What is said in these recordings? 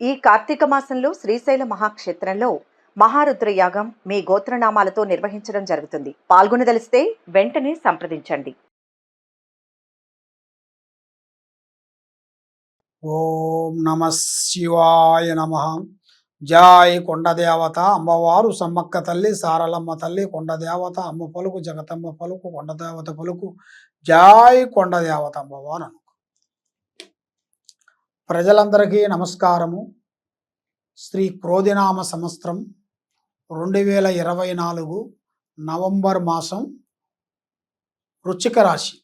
ఈ కార్తీక మాసంలో శ్రీశైల మహాక్షేత్రంలో మహారుద్ర యాగం మీ గోత్రనామాలతో నిర్వహించడం జరుగుతుంది. పాల్గొనదలిస్తే వెంటనే సంప్రదించండి. ఓం నమ శివాయ నమ. జాయ్ కొండదేవత అమ్మవారు సమ్మక్క తల్లి సారలమ్మ తల్లి కొండదేవత అమ్మ పలుకు జగతమ్మ పలుకు కొండదేవత పలుకు జాయ్ కొండదేవత అమ్మవారు. ప్రజలందరికీ నమస్కారము. శ్రీ క్రోధినామ సంవత్సరం 2024 నవంబర్ మాసం వృశ్చిక రాశి.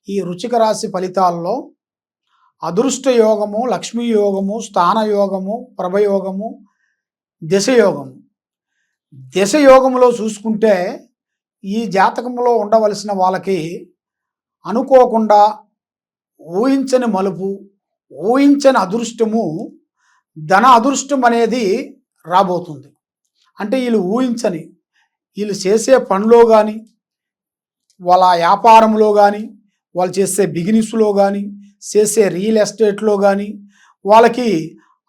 ఈ వృశ్చిక రాశి ఫలితాల్లో అదృష్ట యోగము, లక్ష్మీ యోగము, స్థాన యోగము, ప్రభయోగము, దశయోగము. దశయోగములో చూసుకుంటే ఈ జాతకంలో ఉండవలసిన వాళ్ళకి అనుకోకుండా ఊహించని మలుపు, ఊహించని అదృష్టము, ధన అదృష్టం అనేది రాబోతుంది. అంటే వీళ్ళు ఊహించని, వీళ్ళు చేసే పనిలో కానీ, వాళ్ళ వ్యాపారంలో కానీ, వాళ్ళు చేసే బిజినెస్లో కానీ, చేసే రియల్ ఎస్టేట్లో కానీ వాళ్ళకి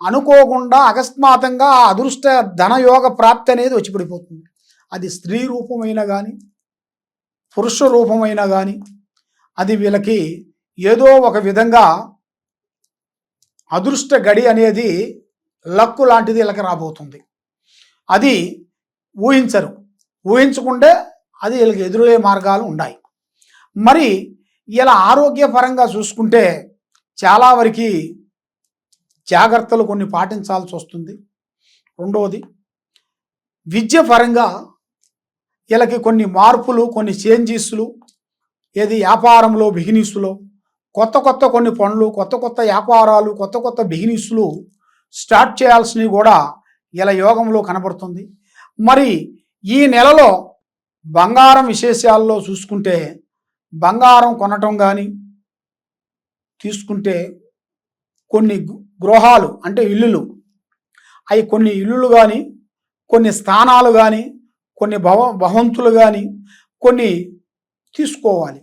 అనుకోకుండా అకస్మాత్తుగా ఆ అదృష్ట ధనయోగ ప్రాప్తి అనేది వచ్చి పడిపోతుంది. అది స్త్రీ రూపమైనా కానీ, పురుష రూపమైనా కానీ, అది వీళ్ళకి ఏదో ఒక విధంగా అదృష్ట గడి అనేది లక్కు లాంటిది వీళ్ళకి రాబోతుంది. అది ఊహించరు, ఊహించుకుంటే అది వీళ్ళకి ఎదురయ్యే మార్గాలు ఉన్నాయి. మరి ఇలా ఆరోగ్యపరంగా చూసుకుంటే చాలా వరకు జాగ్రత్తలు కొన్ని పాటించాల్సి వస్తుంది. రెండవది విద్య పరంగా వీళ్ళకి కొన్ని మార్పులు, కొన్ని చేంజెస్లు, ఏది వ్యాపారంలో బిజినెస్లో కొత్త కొన్ని పనులు, కొత్త వ్యాపారాలు, కొత్త బిజినెస్లు స్టార్ట్ చేయాల్సినవి కూడా ఇలా యోగంలో కనబడుతుంది. మరి ఈ నెలలో బంగారం విశేషాల్లో చూసుకుంటే బంగారం కొనటం కానీ తీసుకుంటే కొన్ని గృహాలు అంటే ఇల్లులు, అవి కొన్ని ఇల్లులు కానీ, కొన్ని స్థానాలు కానీ, కొన్ని భవంతులు కానీ కొన్ని తీసుకోవాలి.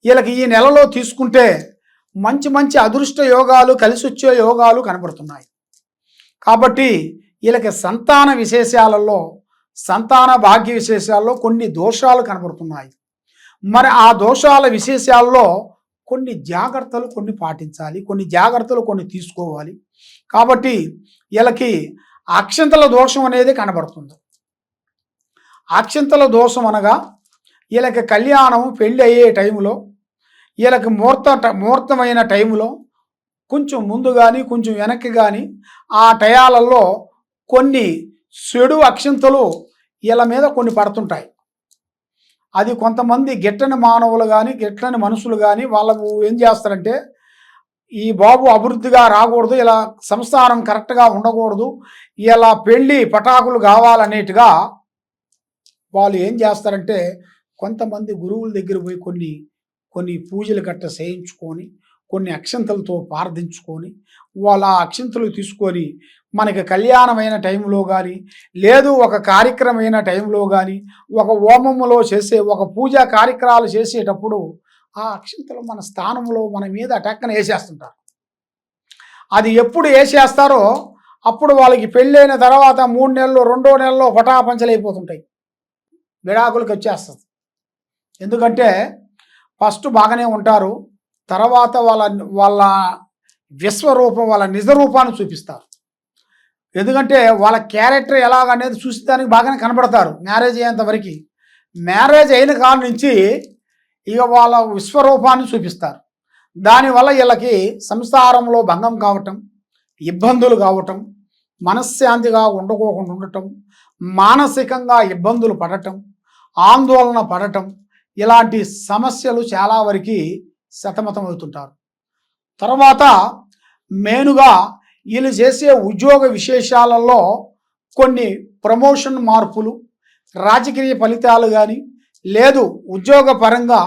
వీళ్ళకి ఈ నెలలో తీసుకుంటే మంచి అదృష్ట యోగాలు, కలిసి వచ్చే యోగాలు కనబడుతున్నాయి. కాబట్టి వీళ్ళకి సంతాన విశేషాలలో, సంతాన భాగ్య విశేషాల్లో కొన్ని దోషాలు కనబడుతున్నాయి. మరి ఆ దోషాల విశేషాల్లో కొన్ని జాగ్రత్తలు కొన్ని పాటించాలి, కొన్ని జాగ్రత్తలు కొన్ని తీసుకోవాలి. కాబట్టి వీళ్ళకి అక్షంతల దోషం అనేది కనబడుతుంది. అక్షంతల దోషం అనగా వీళ్ళకి కళ్యాణం పెళ్ళి అయ్యే టైంలో, వీళ్ళకి ముహూర్తమైన టైంలో కొంచెం ముందు కానీ కొంచెం వెనక్కి కానీ ఆ టయాలలో కొన్ని చెడు అక్షంతలు వీళ్ళ మీద కొన్ని పడుతుంటాయి. అది కొంతమంది గిట్టని మానవులు కానీ, గిట్టని మనుషులు కానీ వాళ్ళకు ఏం చేస్తారంటే, ఈ బాబు అభివృద్ధిగా రాకూడదు, ఇలా సంసారం కరెక్ట్గా ఉండకూడదు, ఇలా పెళ్ళి పటాకులు కావాలనేట్టుగా వాళ్ళు ఏం చేస్తారంటే, కొంతమంది గురువుల దగ్గర పోయి కొన్ని పూజలు గట్ట చేయించుకొని, కొన్ని అక్షంతలతో ప్రార్థించుకొని, వాళ్ళ అక్షంతలు తీసుకొని మనకి కళ్యాణమైన టైంలో కానీ, లేదు ఒక కార్యక్రమమైన టైంలో కానీ, ఒక హోమములో చేసే ఒక పూజా కార్యక్రమాలు చేసేటప్పుడు ఆ అక్షంతలు మన స్థానంలో మన మీద అటక్కన వేసేస్తుంటారు. అది ఎప్పుడు వేసేస్తారో అప్పుడు వాళ్ళకి పెళ్ళైన తర్వాత 3 నెలలు 2వ నెలలో పటాపంచలైపోతుంటాయి, విడాకులకు వచ్చేస్తుంది. ఎందుకంటే ఫస్ట్ బాగానే ఉంటారు, తర్వాత వాళ్ళ విశ్వరూపం, వాళ్ళ నిజ రూపాన్ని చూపిస్తారు. ఎందుకంటే వాళ్ళ క్యారెక్టర్ ఎలాగనేది చూసేదానికి బాగానే కనబడతారు మ్యారేజ్ అయ్యేంత వరకు. మ్యారేజ్ అయిన కాడ నుంచి ఇక వాళ్ళ విశ్వరూపాన్ని చూపిస్తారు. దానివల్ల వీళ్ళకి సంసారంలో భంగం కావటం, ఇబ్బందులు కావటం, మనశ్శాంతిగా ఉండకోకుండా ఉండటం, మానసికంగా ఇబ్బందులు పడటం, ఆందోళన పడటం, ఇలాంటి సమస్యలు చాలా వరకు సతమతం అవుతుంటారు. తర్వాత మెయిన్గా వీళ్ళు చేసే ఉద్యోగ విశేషాలలో కొన్ని ప్రమోషన్ మార్పులు, రాజకీయ ఫలితాలు కానీ, లేదు ఉద్యోగ పరంగా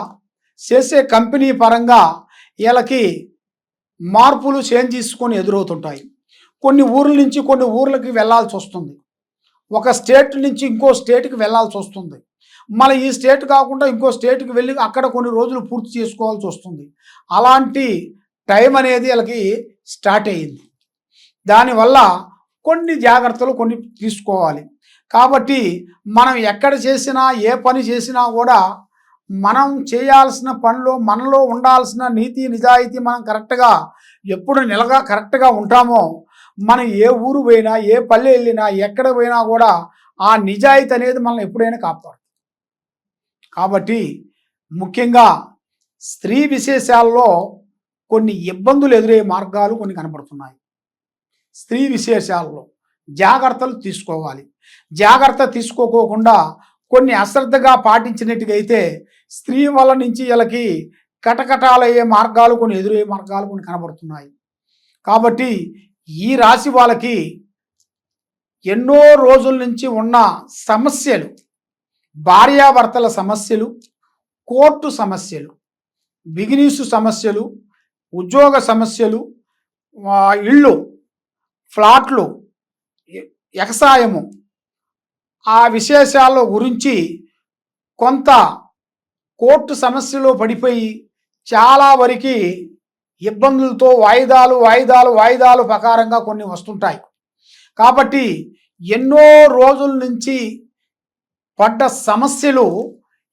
చేసే కంపెనీ పరంగా వీళ్ళకి మార్పులు చేంజ్ చేసుకొని ఎదురవుతుంటాయి. కొన్ని ఊర్ల నుంచి కొన్ని ఊర్లకి వెళ్ళాల్సి వస్తుంది, ఒక స్టేట్ నుంచి ఇంకో స్టేట్కి వెళ్ళాల్సి వస్తుంది, మన ఈ స్టేట్ కాకుండా ఇంకో స్టేట్కి వెళ్ళి అక్కడ కొన్ని రోజులు పూర్తి చేసుకోవాల్సి వస్తుంది. అలాంటి టైం అనేది వీళ్ళకి స్టార్ట్ అయ్యింది. దానివల్ల కొన్ని జాగ్రత్తలు కొన్ని తీసుకోవాలి. కాబట్టి మనం ఎక్కడ చేసినా ఏ పని చేసినా కూడా మనం చేయాల్సిన పనిలో మనలో ఉండాల్సిన నీతి నిజాయితీ మనం కరెక్ట్గా ఎప్పుడు కరెక్ట్గా ఉంటామో మనం ఏ ఊరు పోయినా ఏ పల్లె వెళ్ళినా ఎక్కడ పోయినా కూడా ఆ నిజాయితీ అనేది మనం ఎప్పుడైనా కాపాడు. కాబట్టి ముఖ్యంగా స్త్రీ విశేషాల్లో కొన్ని ఇబ్బందులు ఎదురయ్యే మార్గాలు కొన్ని కనపడుతున్నాయి. స్త్రీ విశేషాల్లో జాగ్రత్తలు తీసుకోవాలి. జాగ్రత్త తీసుకోకుండా కొన్ని అశ్రద్ధగా పాటించినట్టుగా అయితే స్త్రీ వల్ల నుంచి వీళ్ళకి కటకటాలయ్యే మార్గాలు కొన్ని ఎదురయ్యే మార్గాలు కొన్ని కనబడుతున్నాయి. కాబట్టి ఈ రాశి వాళ్ళకి ఎన్నో రోజుల నుంచి ఉన్న సమస్యలు, భార్యాభర్తల సమస్యలు, కోర్టు సమస్యలు, బిజినెస్ సమస్యలు, ఉద్యోగ సమస్యలు, ఇళ్ళు, ఫ్లాట్లు, వ్యవసాయము, ఆ విశేషాల గురించి కొంత కోర్టు సమస్యలో పడిపోయి చాలా వరకు ఇబ్బందులతో వాయిదాలు ప్రకారంగా కొన్ని వస్తుంటాయి. కాబట్టి ఎన్నో రోజుల నుంచి పడ్డ సమస్యలు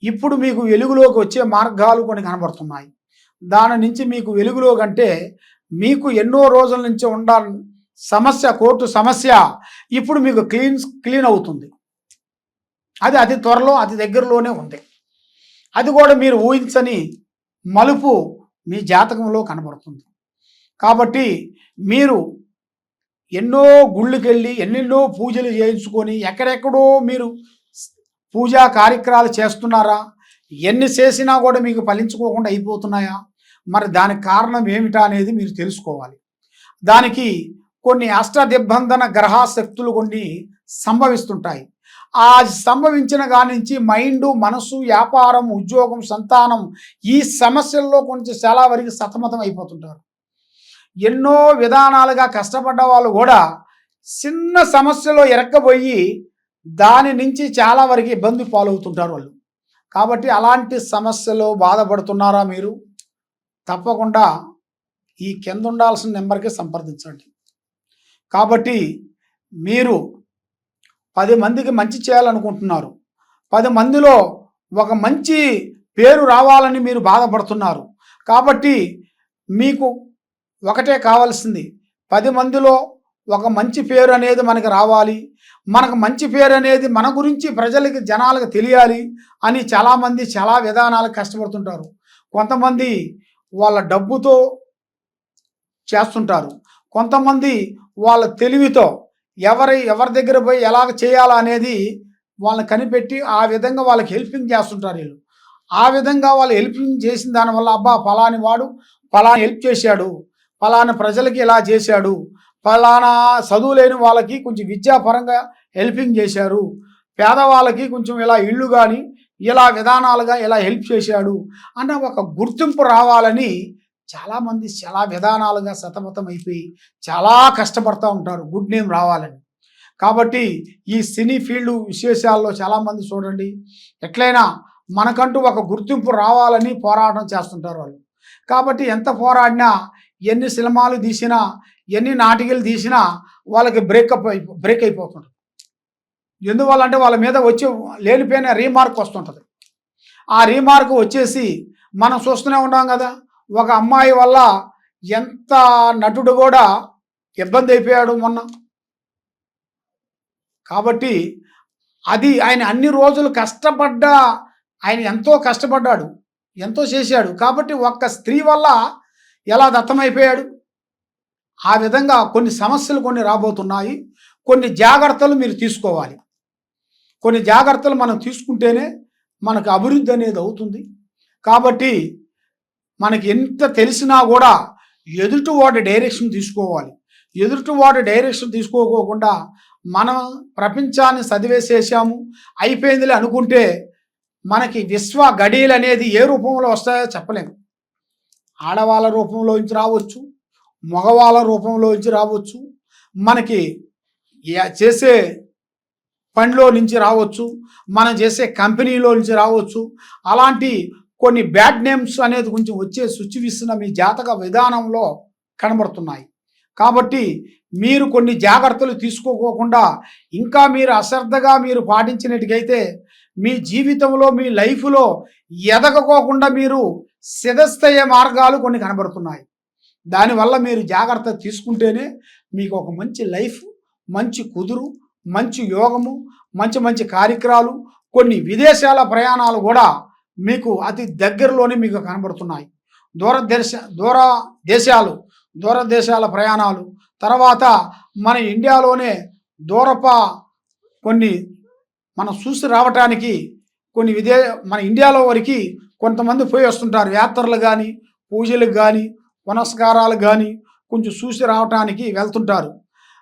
ఇప్పుడు మీకు వెలుగులోకి వచ్చే మార్గాలు కొన్ని కనబడుతున్నాయి. దాని నుంచి మీకు వెలుగులో కంటే మీకు ఎన్నో రోజుల నుంచి ఉండ సమస్య, కోర్టు సమస్య ఇప్పుడు మీకు క్లీన్ అవుతుంది. అది అతి త్వరలో అతి దగ్గరలోనే ఉంది. అది కూడా మీరు ఊహించని మలుపు మీ జాతకంలో కనబడుతుంది. కాబట్టి మీరు ఎన్నో గుళ్ళకెళ్ళి ఎన్నెన్నో పూజలు చేయించుకొని ఎక్కడెక్కడో మీరు పూజా కార్యక్రమాలు చేస్తున్నారా? ఎన్ని చేసినా కూడా మీకు ఫలించుకోకుండా అయిపోతున్నాయా? మరి దానికి కారణం ఏమిటా అనేది మీరు తెలుసుకోవాలి. దానికి కొన్ని అష్టదిగ్బంధన గ్రహశక్తులు కొన్ని సంభవిస్తుంటాయి. ఆ సంభవించిన కాడి నుంచి మైండు, మనసు, వ్యాపారం, ఉద్యోగం, సంతానం ఈ సమస్యల్లో కొంచెం చాలా వరకు సతమతం అయిపోతుంటారు. ఎన్నో విధానాలుగా కష్టపడ్డ వాళ్ళు కూడా చిన్న సమస్యలో ఇరక్కబోయి దాని నుంచి చాలా వరకు ఇబ్బంది పాలవుతుంటారు వాళ్ళు. కాబట్టి అలాంటి సమస్యలో బాధపడుతున్నారా మీరు? తప్పకుండా ఈ కింద ఉండాల్సిన నెంబర్కి సంప్రదించండి. కాబట్టి మీరు 10 మందికి మంచి చేయాలనుకుంటున్నారు, 10 మందిలో ఒక మంచి పేరు రావాలని మీరు బాధపడుతున్నారు. కాబట్టి మీకు ఒకటే కావాల్సింది, 10 మందిలో ఒక మంచి పేరు అనేది మనకు రావాలి. మనకు మంచి పేరు అనేది మన గురించి ప్రజలకి, జనాలకు తెలియాలి అని చాలామంది చాలా విధానాలకు కష్టపడుతుంటారు. కొంతమంది వాళ్ళ డబ్బుతో చేస్తుంటారు, కొంతమంది వాళ్ళ తెలివితో ఎవరి దగ్గర పోయి ఎలాగ చేయాలా అనేది వాళ్ళని కనిపెట్టి ఆ విధంగా వాళ్ళకి హెల్పింగ్ చేస్తుంటారు వీళ్ళు. ఆ విధంగా వాళ్ళు హెల్పింగ్ చేసిన దానివల్ల అబ్బా ఫలాని వాడు ఫలాని హెల్ప్ చేశాడు, ఫలానా ప్రజలకి ఇలా చేశాడు, ఫలానా చదువు లేని వాళ్ళకి కొంచెం విద్యాపరంగా హెల్పింగ్ చేశారు, పేదవాళ్ళకి కొంచెం ఇలా ఇళ్ళు కానీ ఇలా విధానాలుగా ఇలా హెల్ప్ చేశాడు అన్న ఒక గుర్తింపు రావాలని చాలామంది చాలా విధానాలుగా సతమతం అయిపోయి చాలా కష్టపడుతూ ఉంటారు గుడ్ నేమ్ రావాలని. కాబట్టి ఈ సినీ ఫీల్డ్ విశేషాల్లో చాలామంది చూడండి ఎట్లయినా మనకంటూ ఒక గుర్తింపు రావాలని పోరాటం చేస్తుంటారు వాళ్ళు. కాబట్టి ఎంత పోరాడినా, ఎన్ని సినిమాలు తీసినా, ఎన్ని నాటికలు తీసినా వాళ్ళకి బ్రేక్ అయిపోతుంటుంది. ఎందువల్ల అంటే వాళ్ళ మీద వచ్చి లేనిపోయిన రీమార్క్ వస్తుంటుంది. ఆ రీమార్క్ వచ్చేసి మనం చూస్తూనే ఉన్నాం కదా, ఒక అమ్మాయి వల్ల ఎంత నటుడు కూడా ఇబ్బంది అయిపోయాడు మొన్న. కాబట్టి అది ఆయన అన్ని రోజులు ఆయన ఎంతో కష్టపడ్డాడు, ఎంతో చేశాడు. కాబట్టి ఒక్క స్త్రీ వల్ల ఎలా దత్తమైపోయాడు. ఆ విధంగా కొన్ని సమస్యలు కొన్ని రాబోతున్నాయి. కొన్ని జాగ్రత్తలు మీరు తీసుకోవాలి. కొన్ని జాగ్రత్తలు మనం తీసుకుంటేనే మనకు అభివృద్ధి అనేది అవుతుంది. కాబట్టి మనకి ఎంత తెలిసినా కూడా ఎదుటివాడి డైరెక్షన్ తీసుకోవాలి. ఎదుటివాడి డైరెక్షన్ తీసుకోకుండా మనం ప్రపంచాన్ని చదివేసేసాము అయిపోయిందిలే అనుకుంటే మనకి విశ్వ గడియలు అనేది ఏ రూపంలో వస్తాయో చెప్పలేము. ఆడవాళ్ళ రూపంలో నుంచి రావచ్చు, మగవాళ్ళ రూపంలో నుంచి రావచ్చు, మనకి చేసే పనిలో నుంచి రావచ్చు, మనం చేసే కంపెనీలో నుంచి రావచ్చు. అలాంటి కొన్ని బ్యాడ్ నేమ్స్ అనేది కొంచెం వచ్చే సిచ్యువేషన్ మీ జాతక విధానంలో కనబడుతున్నాయి. కాబట్టి మీరు కొన్ని జాగ్రత్తలు తీసుకోకుండా ఇంకా మీరు అశ్రద్ధగా మీరు పాటించినట్టుగైతే మీ జీవితంలో మీ లైఫ్లో ఎదగకోకుండా మీరు సిదస్తయ్యే మార్గాలు కొన్ని కనబడుతున్నాయి. దానివల్ల మీరు జాగ్రత్త తీసుకుంటేనే మీకు ఒక మంచి లైఫ్, మంచి కుదురు, మంచి యోగము, మంచి మంచి కార్యక్రమాలు, కొన్ని విదేశాల ప్రయాణాలు కూడా మీకు అతి దగ్గరలోనే మీకు కనబడుతున్నాయి. దూర దేశాల ప్రయాణాలు, తర్వాత మన ఇండియాలోనే దూరప కొన్ని మనం చూసి రావటానికి కొన్ని మన ఇండియాలో వరకు కొంతమంది పోయి వస్తుంటారు. యాత్రలు కానీ, పూజలకు కానీ, పునస్కారాలు కానీ కొంచెం చూసి రావటానికి వెళ్తుంటారు.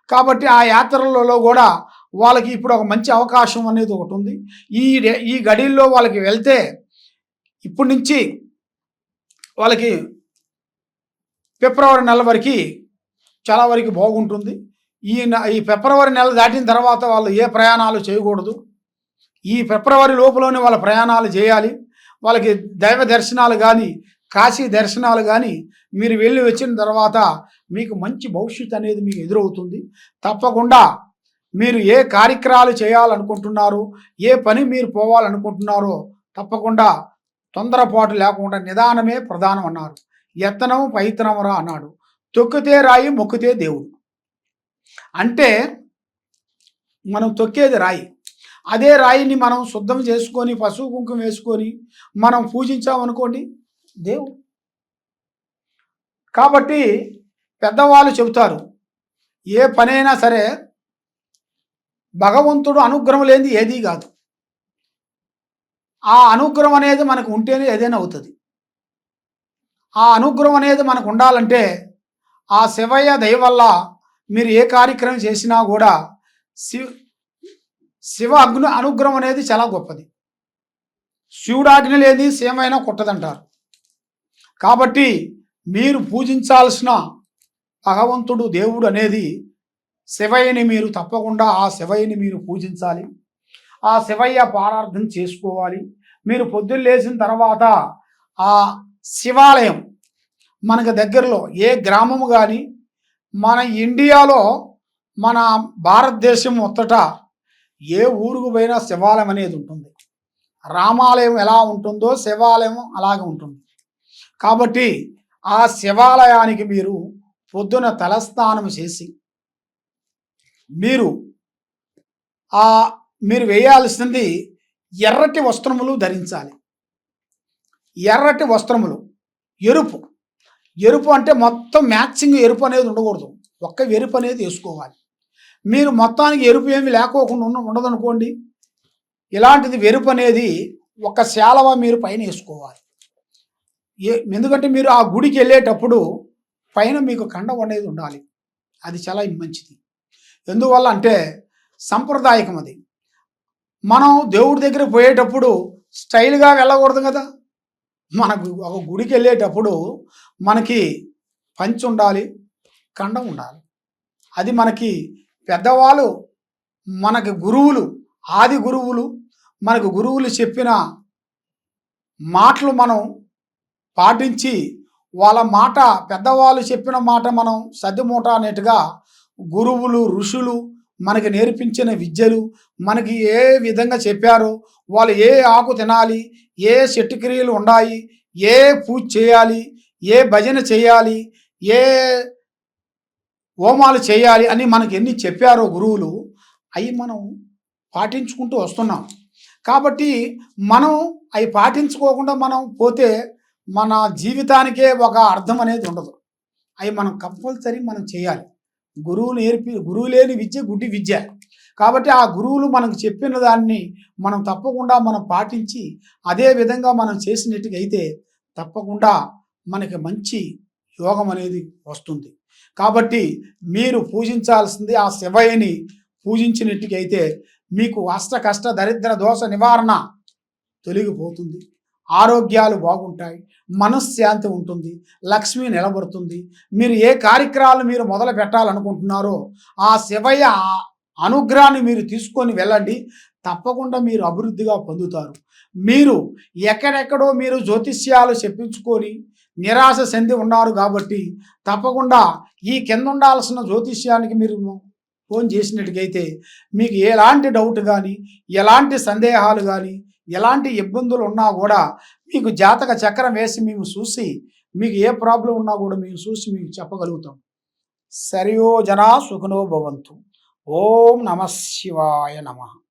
కాబట్టి ఆ యాత్రలలో కూడా వాళ్ళకి ఇప్పుడు ఒక మంచి అవకాశం అనేది ఒకటి ఉంది. ఈ గడిల్లో వాళ్ళకి వెళ్తే ఇప్పటి నుంచి వాళ్ళకి ఫిబ్రవరి నెల వరకు చాలా వరకు బాగుంటుంది. ఈ ఫిబ్రవరి నెల దాటిన తర్వాత వాళ్ళు ఏ ప్రయాణాలు చేయకూడదు. ఈ ఫిబ్రవరి లోపులోనే వాళ్ళ ప్రయాణాలు చేయాలి. వాళ్ళకి దైవ దర్శనాలు కానీ, కాశీ దర్శనాలు కానీ మీరు వెళ్ళి వచ్చిన తర్వాత మీకు మంచి భవిష్యత్తు అనేది మీకు ఎదురవుతుంది. తప్పకుండా మీరు ఏ కార్యక్రమాలు చేయాలనుకుంటున్నారో, ఏ పని మీరు పోవాలనుకుంటున్నారో తప్పకుండా తొందరపాటు లేకుండా నిదానమే ప్రధానం అన్నారు. ఎత్తనం పైతనమరా అన్నాడు. తొక్కితే రాయి, మొక్కితే దేవుడు. అంటే మనం తొక్కేది రాయి. అదే రాయిని మనం శుద్ధం చేసుకొని పసుపు కుంకుమ వేసుకొని మనం పూజించామనుకోండి దేవుడు. కాబట్టి పెద్దవాళ్ళు చెబుతారు, ఏ పనైనా సరే భగవంతుడు అనుగ్రహం లేనిది ఏదీ కాదు. ఆ అనుగ్రహం అనేది మనకు ఉంటేనే ఏదైనా అవుతుంది. ఆ అనుగ్రహం అనేది మనకు ఉండాలంటే ఆ శివయ్య దయ వల్ల మీరు ఏ కార్యక్రమం చేసినా కూడా శివ అనుగ్రహం అనేది చాలా గొప్పది. శివుడు ఆజ్ఞ లేని సేమైనా కొట్టదంటారు. కాబట్టి మీరు పూజించాల్సిన భగవంతుడు దేవుడు అనేది శివయ్యని మీరు తప్పకుండా ఆ శివయ్యని మీరు పూజించాలి. ఆ శివయ్య పారార్థన చేసుకోవాలి. మీరు పొద్దున్న లేచిన తర్వాత ఆ శివాలయం మనకు దగ్గరలో ఏ గ్రామము కానీ మన ఇండియాలో మన భారతదేశం మొత్తట ఏ ఊరుకు పోయినా శివాలయం అనేది ఉంటుంది. రామాలయం ఎలా ఉంటుందో శివాలయం అలాగే ఉంటుంది. కాబట్టి ఆ శివాలయానికి మీరు పొద్దున తలస్నానం చేసి మీరు వేయాల్సింది ఎర్రటి వస్త్రములు ధరించాలి. ఎర్రటి వస్త్రములు, ఎరుపు అంటే మొత్తం మ్యాచింగ్ ఎరుపు అనేది ఉండకూడదు. ఒక్క ఎరుపు అనేది వేసుకోవాలి. మీరు మొత్తానికి ఎరుపు ఏమి లేకోకుండా ఉండదనుకోండి, ఇలాంటిది ఎరుపు అనేది ఒక శాలవ మీరు పైన వేసుకోవాలి. ఎందుకంటే మీరు ఆ గుడికి వెళ్ళేటప్పుడు పైన మీకు కండం అనేది ఉండాలి. అది చాలా మంచిది. ఎందువల్ల అంటే సంప్రదాయకం అది. మనం దేవుడి దగ్గర పోయేటప్పుడు స్టైల్గా వెళ్ళకూడదు కదా. మనకు ఒక గుడికి వెళ్ళేటప్పుడు మనకి పంచి ఉండాలి, కండం ఉండాలి. అది మనకి పెద్దవాళ్ళు, మనకి గురువులు, ఆది గురువులు, మనకు గురువులు చెప్పిన మాటలు మనం పాటించి వాళ్ళ మాట, పెద్దవాళ్ళు చెప్పిన మాట మనం సద్దిమూట అనేట్టుగా గురువులు, ఋషులు మనకి నేర్పించిన విద్యలు మనకి ఏ విధంగా చెప్పారో, వాళ్ళు ఏ ఆకు తినాలి, ఏ చెట్టు క్రియలు ఉన్నాయి, ఏ పూజ చేయాలి, ఏ భజన చేయాలి, ఏ హోమాలు చేయాలి అని మనకి ఎన్ని చెప్పారో గురువులు, అవి మనం పాటించుకుంటూ వస్తున్నాం. కాబట్టి మనం అవి పాటించుకోకుండా మనం పోతే మన జీవితానికే ఒక అర్థం అనేది ఉండదు. అవి మనం కంపల్సరీ మనం చేయాలి. గురువు లేని విద్య గుడ్డి విద్య. కాబట్టి ఆ గురువులు మనకు చెప్పిన దాన్ని మనం తప్పకుండా మనం పాటించి అదే విధంగా మనం చేసినట్టుగా అయితే తప్పకుండా మనకి మంచి యోగం అనేది వస్తుంది. కాబట్టి మీరు పూజించాల్సింది ఆ శివయ్యని పూజించినట్టుకైతే మీకు అష్ట కష్ట దరిద్ర దోష నివారణ తొలగిపోతుంది. ఆరోగ్యాలు బాగుంటాయి, మనశ్శాంతి ఉంటుంది, లక్ష్మి నిలబడుతుంది. మీరు ఏ కార్యక్రమాలు మీరు మొదలు పెట్టాలనుకుంటున్నారో ఆ శివయ్య అనుగ్రహాన్ని మీరు తీసుకొని వెళ్ళండి. తప్పకుండా మీరు అభివృద్ధిగా పొందుతారు. మీరు ఎక్కడెక్కడో మీరు జ్యోతిష్యాలు చెప్పించుకొని నిరాశ చెంది ఉన్నారు కాబట్టి తప్పకుండా ఈ కింద ఉండాల్సిన జ్యోతిష్యానికి మీరు ఫోన్ చేసినట్టుగైతే మీకు ఎలాంటి డౌట్ కానీ, ఎలాంటి సందేహాలు కానీ, ఎలాంటి ఇబ్బందులు ఉన్నా కూడా మీకు జాతక చక్రం వేసి మేము చూసి మీకు ఏ ప్రాబ్లం ఉన్నా కూడా మేము చూసి మీకు చెప్పగలుగుతాం. సర్వో జనా సుఖినో భవంతు. ఓం నమ శివాయ నమః.